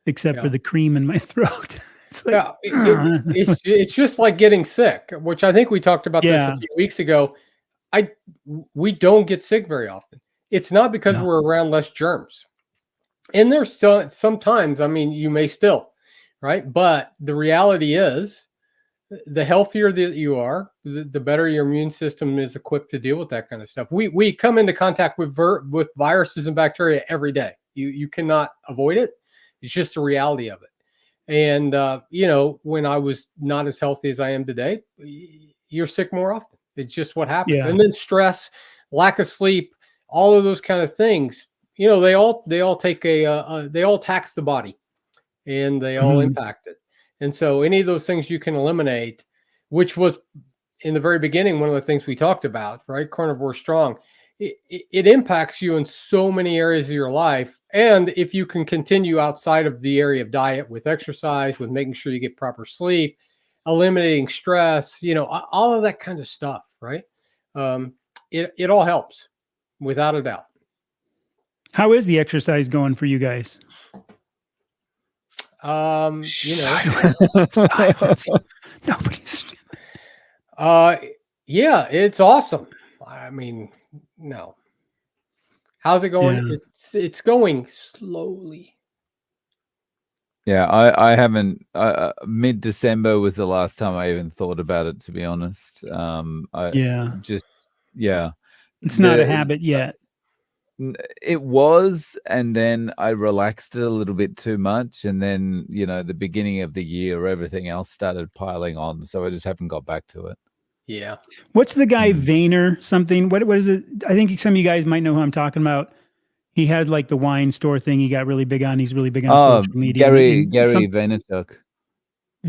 except for the cream in my throat. It's like, it's just like getting sick, which I think we talked about this a few weeks ago. We don't get sick very often. It's not because we're around less germs. And there's still sometimes, I mean, you may still, right? But the reality is, the healthier that you are, the better your immune system is equipped to deal with that kind of stuff. We come into contact with viruses and bacteria every day. You cannot avoid it. It's just the reality of it. And when I was not as healthy as I am today, you're sick more often. It's just what happens. Yeah. And then stress, lack of sleep, all of those kind of things, they all take they all tax the body, and they all impact it. And so any of those things you can eliminate, which was in the very beginning, one of the things we talked about, right? Carnivore Strong, it impacts you in so many areas of your life. And if you can continue outside of the area of diet with exercise, with making sure you get proper sleep, eliminating stress, all of that kind of stuff, right? It all helps, without a doubt. How is the exercise going for you guys? Silence. Nobody's. Yeah, it's awesome. I mean, no. How's it going? Yeah. It's going slowly. Yeah, I haven't. Mid-December was the last time I even thought about it, to be honest. It's not a habit yet. It was, and then I relaxed it a little bit too much, and then the beginning of the year, everything else started piling on, so I just haven't got back to it. Yeah. What's the guy Vayner something? What is it? I think some of you guys might know who I'm talking about. He had like the wine store thing. He got really big on. He's really big on social media. Gary Vaynerchuk.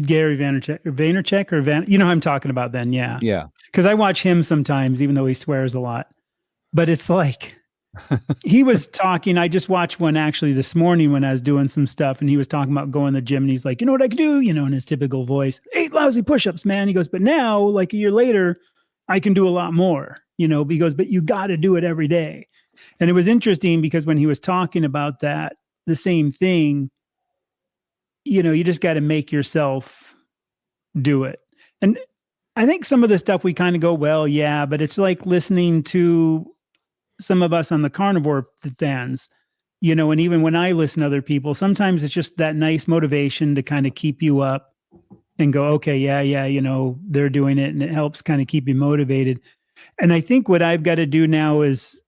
Gary Vaynerchuk or Van. You know who I'm talking about then? Yeah. Yeah. Because I watch him sometimes, even though he swears a lot. But it's like he was talking. I just watched one actually this morning when I was doing some stuff, and he was talking about going to the gym, and he's like, you know what I could do? In his typical voice, 8 lousy push-ups, man. He goes, but now, like a year later, I can do a lot more. He goes, but you got to do it every day. And it was interesting because when he was talking about that, the same thing, you just got to make yourself do it. And I think some of the stuff we kind of go, well, yeah, but it's like listening to some of us on the carnivore fans, and even when I listen to other people, sometimes it's just that nice motivation to kind of keep you up and go, okay, yeah, they're doing it, and it helps kind of keep you motivated. And I think what I've got to do now is,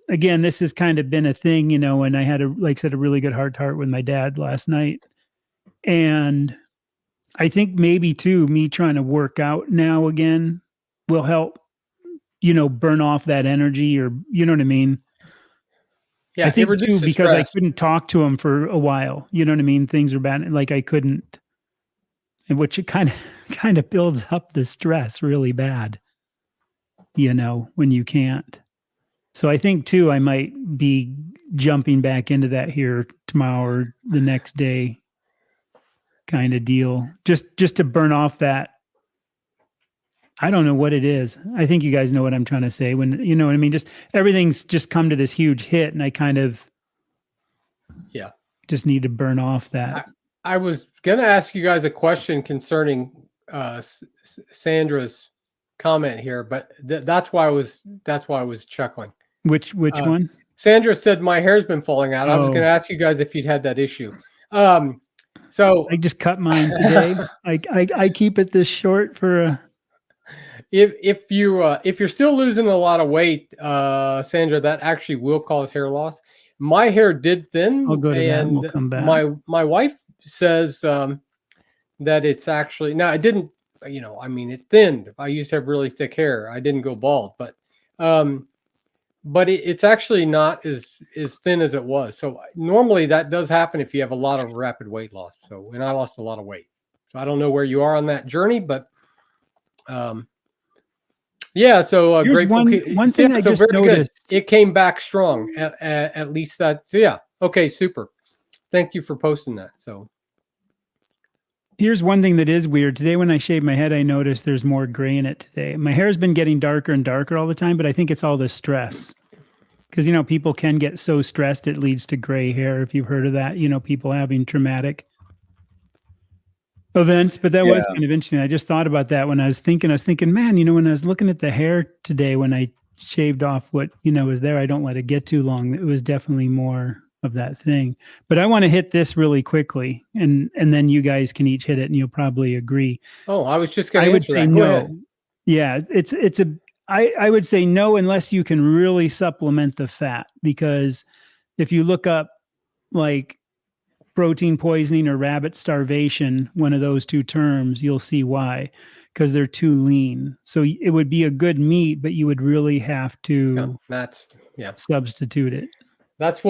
again, this has kind of been a thing, and I had a really good heart-to-heart with my dad last night. And I think maybe too, me trying to work out now again will help burn off that energy, or you know what I mean? Yeah, I think it reduces too, because I stress. couldn't talk to him for a while. You know what I mean? Things are bad. Like I couldn't, and which it kind of builds up the stress really bad, when you can't. So I think too, I might be jumping back into that here tomorrow or the next day kind of deal. Just to burn off that. I don't know what it is. I think you guys know what I'm trying to say. When you know what I mean, just everything's just come to this huge hit, and I kind of just need to burn off that. I was gonna ask you guys a question concerning Sandra's comment here, but that's why I was chuckling. Which one? Sandra said my hair's been falling out. I was Oh. going to ask you guys if you'd had that issue. So I just cut mine today. I keep it this short for a. if you're still losing a lot of weight, Sandra, that actually will cause hair loss. My hair did thin. I'll go to that and we'll come back. My wife says that it's actually, now it didn't, it thinned. I used to have really thick hair. I didn't go bald, but it's actually not as thin as it was. So normally that does happen if you have a lot of rapid weight loss. So, and I lost a lot of weight. So I don't know where you are on that journey, but yeah. So here's grateful. One thing I just noticed. Good. It came back strong. At least that's, yeah. Okay, super. Thank you for posting that. So here's one thing that is weird. Today when I shaved my head, I noticed there's more gray in it today. My hair's been getting darker and darker all the time, but I think it's all the stress. Because, people can get so stressed it leads to gray hair. If you've heard of that, people having traumatic events. But that was kind of interesting. I just thought about that when I was thinking, man, when I was looking at the hair today, when I shaved off what, was there, I don't let it get too long. It was definitely more of that thing. But I want to hit this really quickly, and then you guys can each hit it, and you'll probably agree. Oh, I was just going to answer that. Go no. Ahead. Yeah, I would say no, unless you can really supplement the fat, because if you look up like protein poisoning or rabbit starvation, one of those two terms, you'll see why, because they're too lean. So it would be a good meat, but you would really have to substitute it. That's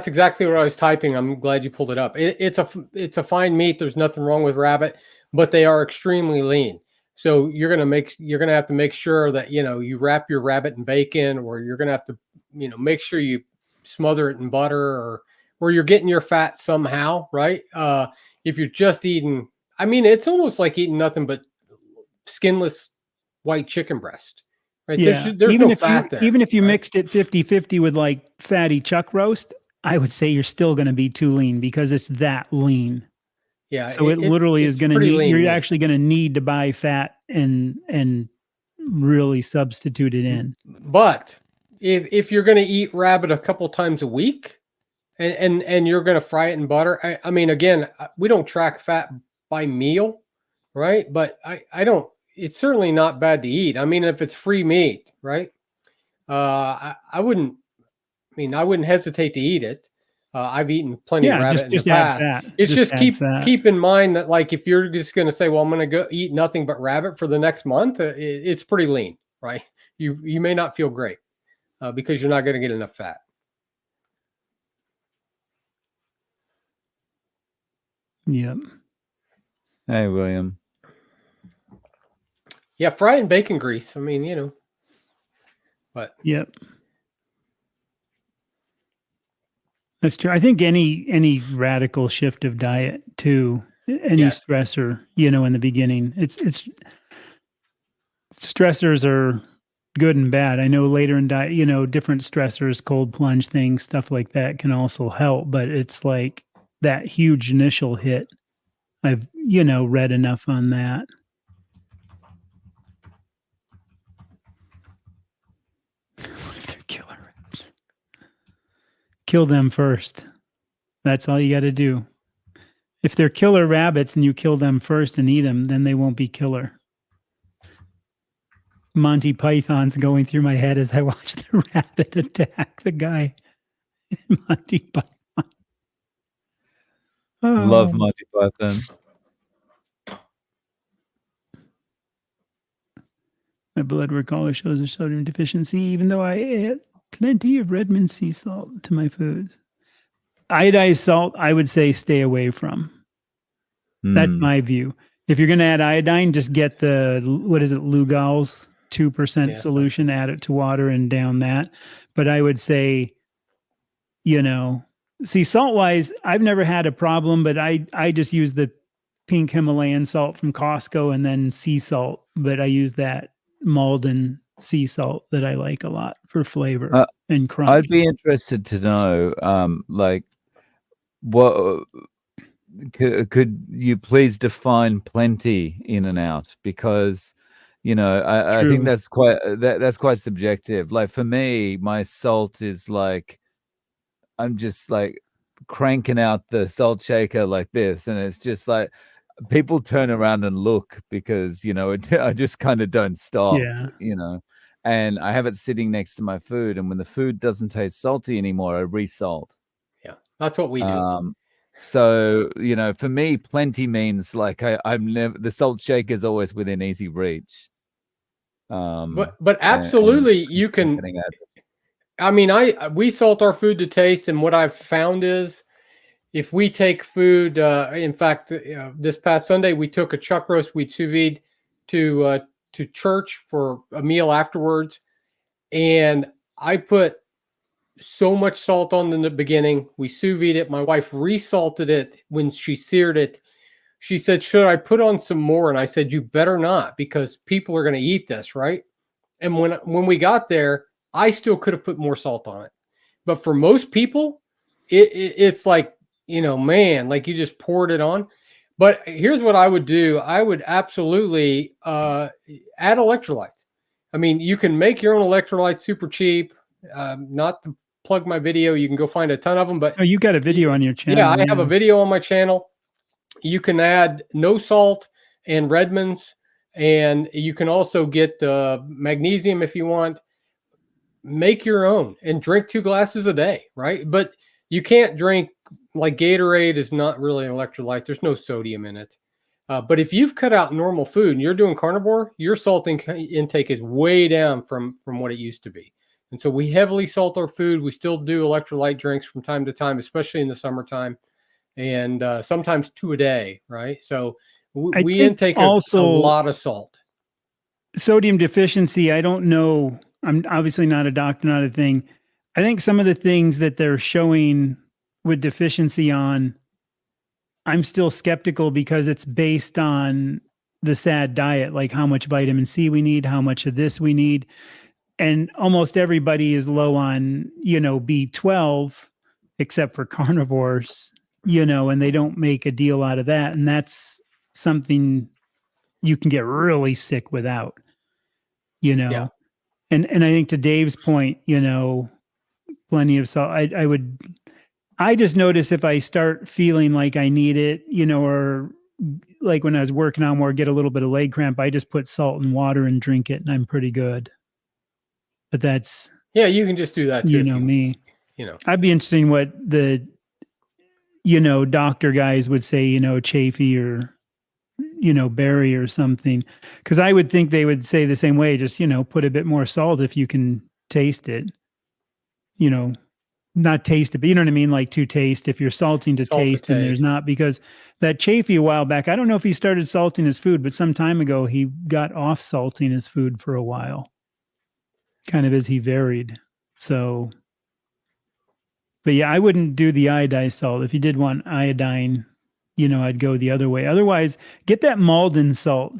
exactly what I was typing. I'm glad you pulled it up. It's a fine meat. There's nothing wrong with rabbit, but they are extremely lean. So you're gonna have to make sure that you wrap your rabbit in bacon, or you're gonna have to make sure you smother it in butter, or you're getting your fat somehow, right? If you're just eating, it's almost like eating nothing but skinless white chicken breast. Right? Yeah. There's no fat there. Even if you mixed it 50-50 with like fatty chuck roast, I would say you're still going to be too lean, because it's that lean. Yeah. So it literally is going to need, you're actually going to need to buy fat and really substitute it in. But if you're going to eat rabbit a couple times a week and you're going to fry it in butter, again, we don't track fat by meal, right? But I don't, it's certainly not bad to eat. If it's free meat, right? I wouldn't hesitate to eat it. I've eaten plenty of rabbit in the past. Fat. It's just keep in mind that, like, if you're just going to say, well, I'm going to go eat nothing but rabbit for the next month, it's pretty lean, right? You may not feel great because you're not going to get enough fat. Yep. Hey, William. Yeah, fry it in bacon grease. But yep. That's true. I think any radical shift of diet too, any stressor, in the beginning, it's stressors are good and bad. I know later in diet, different stressors, cold plunge things, stuff like that can also help, but it's like that huge initial hit. I've, read enough on that. What if they're killer rabbits? Kill them first. That's all you got to do. If they're killer rabbits and you kill them first and eat them, then they won't be killer. Monty Python's going through my head as I watch the rabbit attack the guy. Monty Python. Oh. Love Monty Python. My blood work always shows a sodium deficiency, even though I add plenty of Redmond sea salt to my foods. Iodized salt, I would say stay away from. That's my view. If you're going to add iodine, just get the, what is it, Lugol's 2% solution, add it to water and down that. But I would say, see, salt-wise, I've never had a problem, but I just use the pink Himalayan salt from Costco and then sea salt. But I use that Malden sea salt that I like a lot for flavor and crunch. I'd be interested to know, like, what could you please define plenty in and out? Because I think that's quite subjective. Like for me, my salt is like, I'm just like cranking out the salt shaker like this, and it's just like people turn around and look because I just kind of don't stop. And I have it sitting next to my food, and when the food doesn't taste salty anymore, I resalt. Yeah, that's what we do. So for me, plenty means like I'm never, the salt shaker is always within easy reach. But absolutely, you can. I mean, we salt our food to taste, and what I've found is, if we take food, in fact, this past Sunday we took a chuck roast we sous vide to church for a meal afterwards, and I put so much salt on in the beginning. We sous vide it. My wife resalted it when she seared it. She said, "Should I put on some more?" And I said, "You better not, because people are going to eat this, right?" And when we got there, I still could have put more salt on it. But for most people, it's like, man, like you just poured it on. But here's what I would do. I would absolutely add electrolytes. I mean, you can make your own electrolytes super cheap. Not to plug my video, you can go find a ton of them. But you got a video on your channel. Yeah, I have a video on my channel. You can add no salt and Redmond's, and you can also get the magnesium if you want. Make your own and drink 2 glasses a day, right? But you can't drink, like Gatorade is not really an electrolyte. There's no sodium in it. But if you've cut out normal food and you're doing carnivore, your salt intake is way down from what it used to be. And so we heavily salt our food. We still do electrolyte drinks from time to time, especially in the summertime, and sometimes 2 a day, right? So we intake a lot of salt. Sodium deficiency, I don't know. I'm obviously not a doctor, not a thing. I think some of the things that they're showing with deficiency on, I'm still skeptical because it's based on the SAD diet, like how much vitamin C we need, how much of this we need. And almost everybody is low on, B12, except for carnivores, and they don't make a deal out of that. And that's something you can get really sick without, Yeah. And I think to Dave's point, plenty of salt. I just notice if I start feeling like I need it, or like when I was working on more, get a little bit of leg cramp, I just put salt and water and drink it, and I'm pretty good. But that's, you can just do that too. Me. I'd be interested in what the, doctor guys would say, Chafee or, Barry or something. Because I would think they would say the same way, just, put a bit more salt if you can taste it. Not taste it, but you know what I mean? Like to taste, if you're salting to taste and there's not, because that Chafee a while back, I don't know if he started salting his food, but some time ago he got off salting his food for a while, kind of as he varied. So, but yeah, I wouldn't do the iodized salt. If you did want iodine, I'd go the other way. Otherwise, get that Malden salt.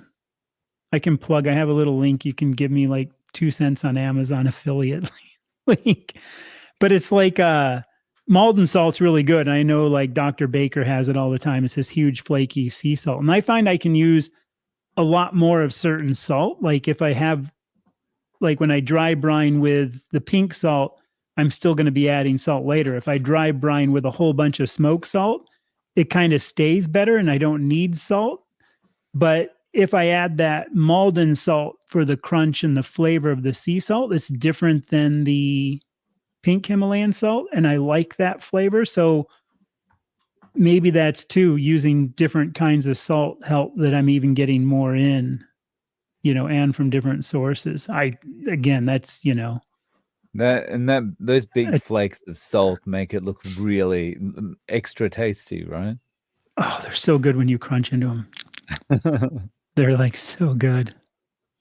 I can plug, I have a little link. You can give me like 2 cents on Amazon affiliate link. But it's like Malden salt's really good. And I know like Dr. Baker has it all the time. It's this huge flaky sea salt. And I find I can use a lot more of certain salt. Like if I have, like when I dry brine with the pink salt, I'm still going to be adding salt later. If I dry brine with a whole bunch of smoked salt, it kind of stays better and I don't need salt. But if I add that Malden salt for the crunch and the flavor of the sea salt, it's different than the pink Himalayan salt, and I like that flavor. So maybe that's too, using different kinds of salt help that I'm even getting more in. and from different sources. Again, that's, Those big flakes of salt make it look really extra tasty, right? oh, they're so good when you crunch into them. They're like so good,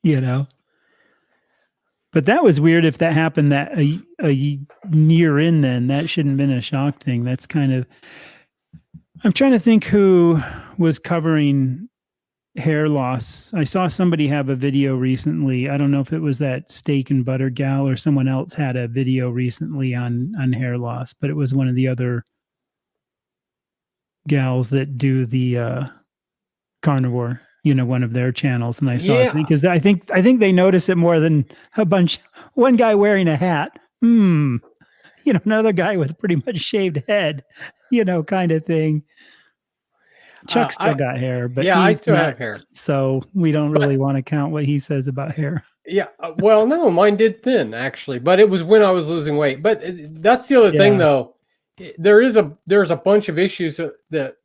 But that was weird if that happened that a year in, then that shouldn't have been a shock thing. That's kind of, I'm trying to think who was covering hair loss. I saw somebody have a video recently. I don't know if it was that steak and butter gal or someone else had a video recently on hair loss, but it was one of the other gals that do the Carnivore, one of their channels. And I saw it because I think they notice it more than one guy wearing a hat. Another guy with pretty much shaved head, kind of thing. Chuck still got hair, but I still have hair. So we don't really want to count what he says about hair. Yeah. Well, no, mine did thin actually, but it was when I was losing weight. But that's the other thing though. There's a bunch of issues that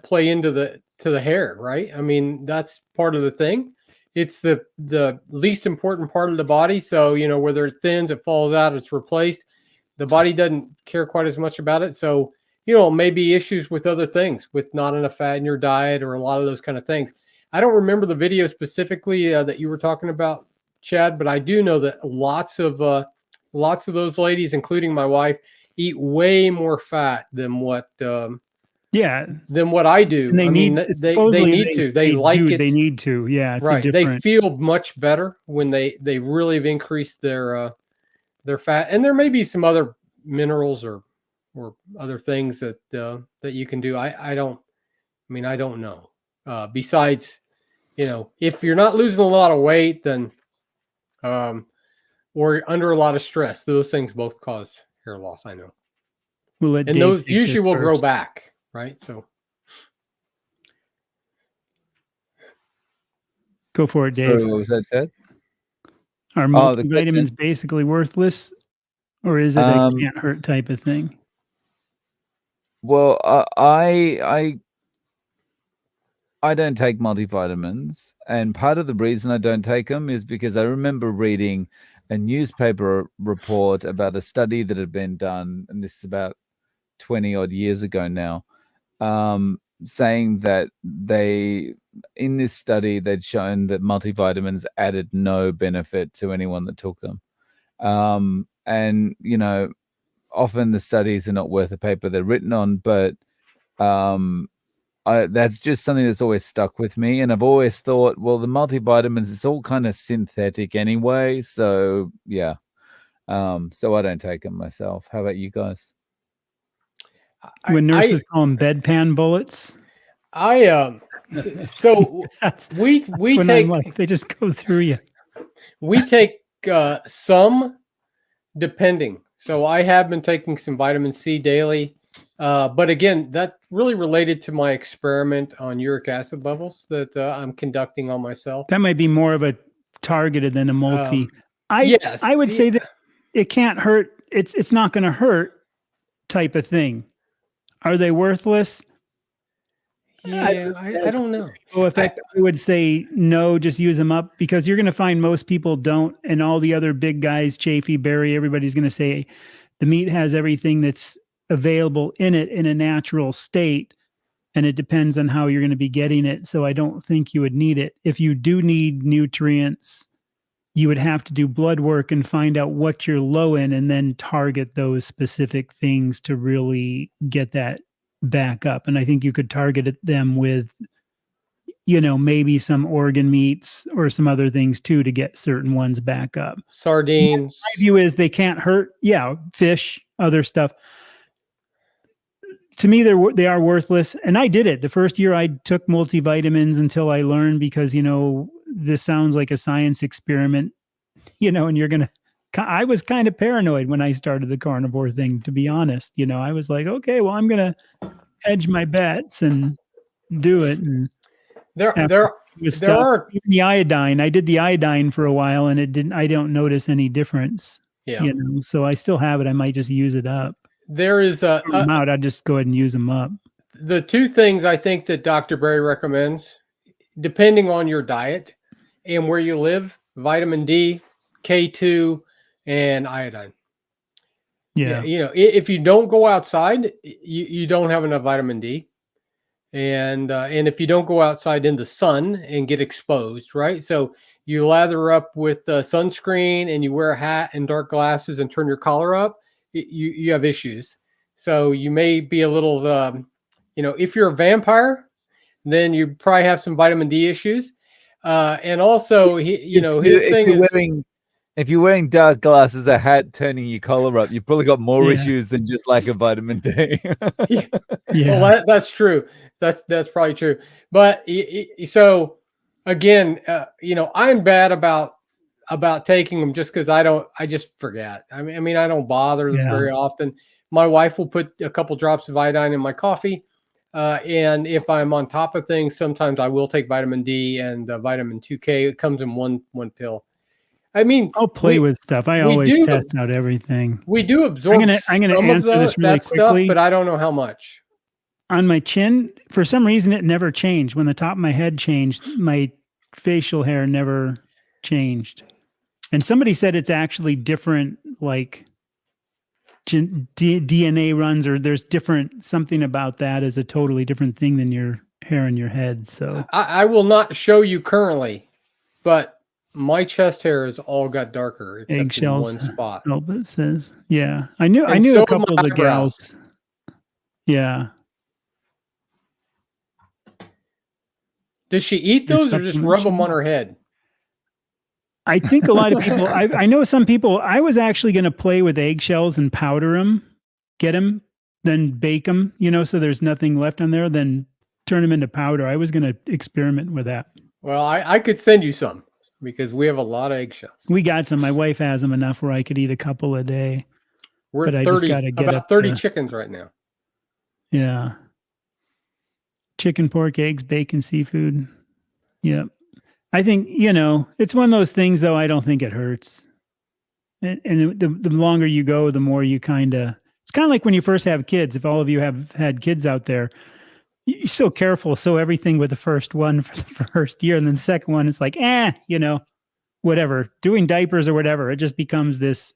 play into the hair, right? I mean, that's part of the thing. It's the least important part of the body. So, whether it thins, it falls out, it's replaced. The body doesn't care quite as much about it. So, maybe issues with other things, with not enough fat in your diet or a lot of those kind of things. I don't remember the video specifically that you were talking about, Chad, but I do know that lots of those ladies, including my wife, eat way more fat than what than what I do. And they need to. They like it. They need to. Yeah, it's right. They feel much better when they really have increased their fat. And there may be some other minerals or other things that you can do. I don't know. Besides, if you're not losing a lot of weight, then or under a lot of stress, those things both cause hair loss. I know. And those usually will grow back, right? So go for it, Dave. So what was that, Ted? Are multivitamins basically worthless, or is it a can't hurt type of thing? Well, I don't take multivitamins, and part of the reason I don't take them is because I remember reading a newspaper report about a study that had been done, and this is about 20 odd years ago now, saying that in this study they'd shown that multivitamins added no benefit to anyone that took them. And often the studies are not worth the paper they're written on, but that's just something that's always stuck with me. And I've always thought, well, the multivitamins, it's all kind of synthetic anyway. So yeah. So I don't take them myself. How about you guys? When nurses call them bedpan bullets. So we take, like, they just go through you. We take some depending. So I have been taking some vitamin C daily. But again, that really related to my experiment on uric acid levels that I'm conducting on myself. That might be more of a targeted than a multi. I would say that it can't hurt. It's not going to hurt type of thing. Are they worthless? Yeah, I don't know. I would say no, just use them up, because you're going to find most people don't, and all the other big guys, Chafee, Barry, everybody's going to say the meat has everything that's available in it in a natural state, and it depends on how you're going to be getting it. So I don't think you would need it. If you do need nutrients, you would have to do blood work and find out what you're low in, and then target those specific things to really get that back up. And I think you could target them with, maybe some organ meats or some other things too, to get certain ones back up. Sardines. My view is they can't hurt. Yeah. Fish, other stuff. To me, they are worthless. And I did it. The first year I took multivitamins until I learned, because, this sounds like a science experiment, and you're going to, I was kind of paranoid when I started the carnivore thing, to be honest. I was like, okay, well, I'm going to hedge my bets and do it. And there are even the iodine. I did the iodine for a while, and I don't notice any difference. Yeah. So I still have it. I might just use it up. There is I'd just go ahead and use them up. The two things I think that Dr. Berry recommends, depending on your diet, and where you live, vitamin D, K2, and iodine. Yeah. You know, if you don't go outside, you don't have enough vitamin D. And if you don't go outside in the sun and get exposed, right? So you lather up with sunscreen and you wear a hat and dark glasses and turn your collar up, you have issues. So you may be a little, you know, if you're a vampire, then you probably have some vitamin D issues. And also, you know, his thing is if you're wearing dark glasses, a hat, turning your collar up, you've probably got more Yeah. issues than just lack of vitamin D. Yeah. Well, that's true. That's probably true. But so again, you know, I'm bad about taking them just because I just forget. I mean, I don't bother Yeah. very often. My wife will put a couple drops of iodine in my coffee. And if I'm on top of things, sometimes I will take vitamin D and vitamin 2K. It comes in one pill. I mean, I'll play with stuff. I we always do- test out everything. we do absorb I'm gonna some answer of this really that stuff, quickly. but I don't know how much. On my chin, for some reason, it never changed. When the top of my head changed, my facial hair never changed. And somebody said it's actually different, like DNA runs, or there's different, something about that is a totally different thing than your hair in your head. So I will not show you currently, but my chest hair has all got darker except Eggshells. in one spot. Oh, it says, yeah. I knew And a so couple my of the eyebrows. gals. Yeah. Does she eat There's those or just rub them supplementation. on her head? I think a lot of people, I know some people, I was actually going to play with eggshells and powder them, get them, then bake them, you know, so there's nothing left on there, then turn them into powder. I was going to experiment with that. Well, I could send you some because we have a lot of eggshells. We got some. My wife has them enough where I could eat a couple a day. We're But at I just 30, gotta get about up 30 to- chickens right now. Yeah. Chicken, pork, eggs, bacon, seafood. Yep. I think, you know, it's one of those things, though, I don't think it hurts. And the longer you go, the more you kind of, it's kind of like when you first have kids. If all of you have had kids out there, you're so careful. So everything with the first one for the first year. And then the second one, it's like, you know, whatever, doing diapers or whatever. It just becomes this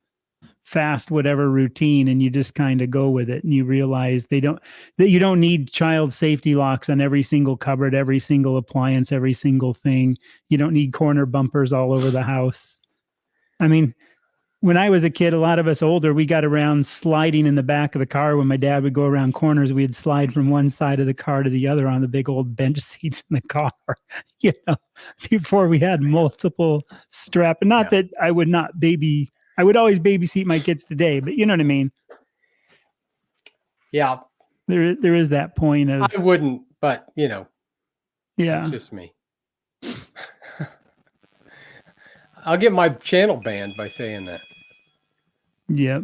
fast whatever routine, and you just kind of go with it, and you realize that you don't need child safety locks on every single cupboard, every single appliance, every single thing. You don't need corner bumpers all over the house. I mean, when I was a kid, a lot of us older, we got around sliding in the back of the car. When my dad would go around corners, we'd slide from one side of the car to the other on the big old bench seats in the car, you know, before we had multiple strap. And not that I would not baby, I would always babysit my kids today, but you know what I mean? Yeah. There is that point of, I wouldn't, but you know, yeah, that's just me. I'll get my channel banned by saying that. yep.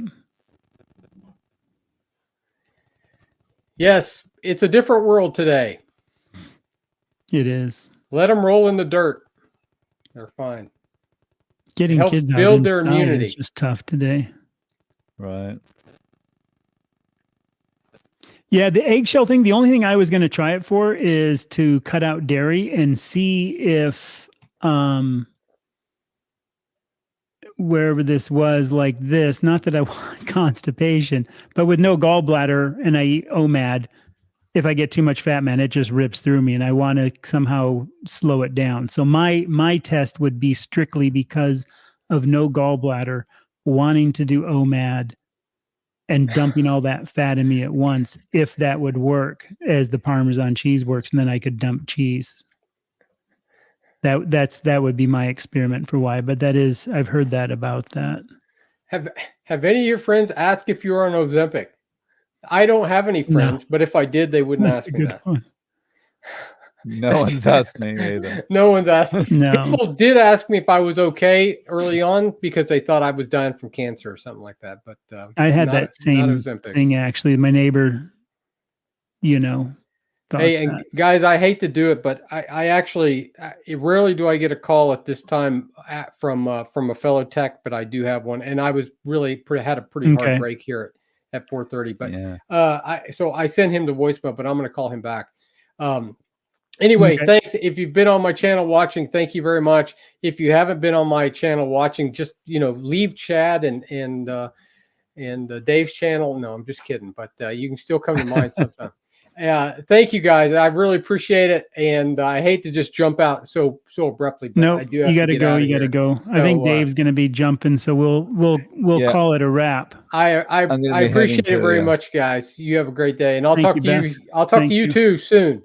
Yes, it's a different world today. It is. Let them roll in the dirt. They're fine. Getting helps kids out build their inside immunity. is just tough today. Right. Yeah, the eggshell thing, the only thing I was going to try it for is to cut out dairy and see if wherever this was like this, not that I want constipation, but with no gallbladder and I eat OMAD, if I get too much fat, man, it just rips through me and I want to somehow slow it down. So my test would be strictly because of no gallbladder, wanting to do OMAD and dumping all that fat in me at once, if that would work as the Parmesan cheese works, and then I could dump cheese. That would be my experiment for why, but that is, I've heard that about that. Have any of your friends asked if you're on Ozempic? I don't have any friends, but if I did, they wouldn't That's ask a me good that. one. No one's asked me either. No one's asked. No. People did ask me if I was okay early on because they thought I was dying from cancer or something like that. But I had not- that not same Ozempic. thing actually. My neighbor, you know, thought Hey, and that. guys, I hate to do it, but I actually rarely do I get a call at this time from a fellow tech, but I do have one, and I was really had a pretty Okay. hard break here at 4:30. But Yeah. so I sent him the voicemail, but I'm going to call him back. Anyway, Okay. thanks. If you've been on my channel watching, thank you very much. If you haven't been on my channel watching, just leave Chad and Dave's channel. No, I'm just kidding. But you can still come to mine sometime. Thank you guys. I really appreciate it, and I hate to just jump out so abruptly, but Nope, I do have you to got to get go. out of You got to here. go. I So, think Dave's going to be jumping, so we'll Yeah. call it a wrap. I I'm gonna be heading appreciate it to, very much, guys. You have a great day, and I'll Thank talk you, to you. Beth. I'll talk Thank to you you. too soon.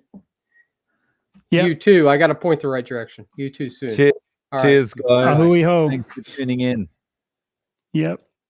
Yep. You too. I got to point the right direction. You too soon. Cheers, All right. cheers guys. Ahui ho. Thanks for tuning in. Yep.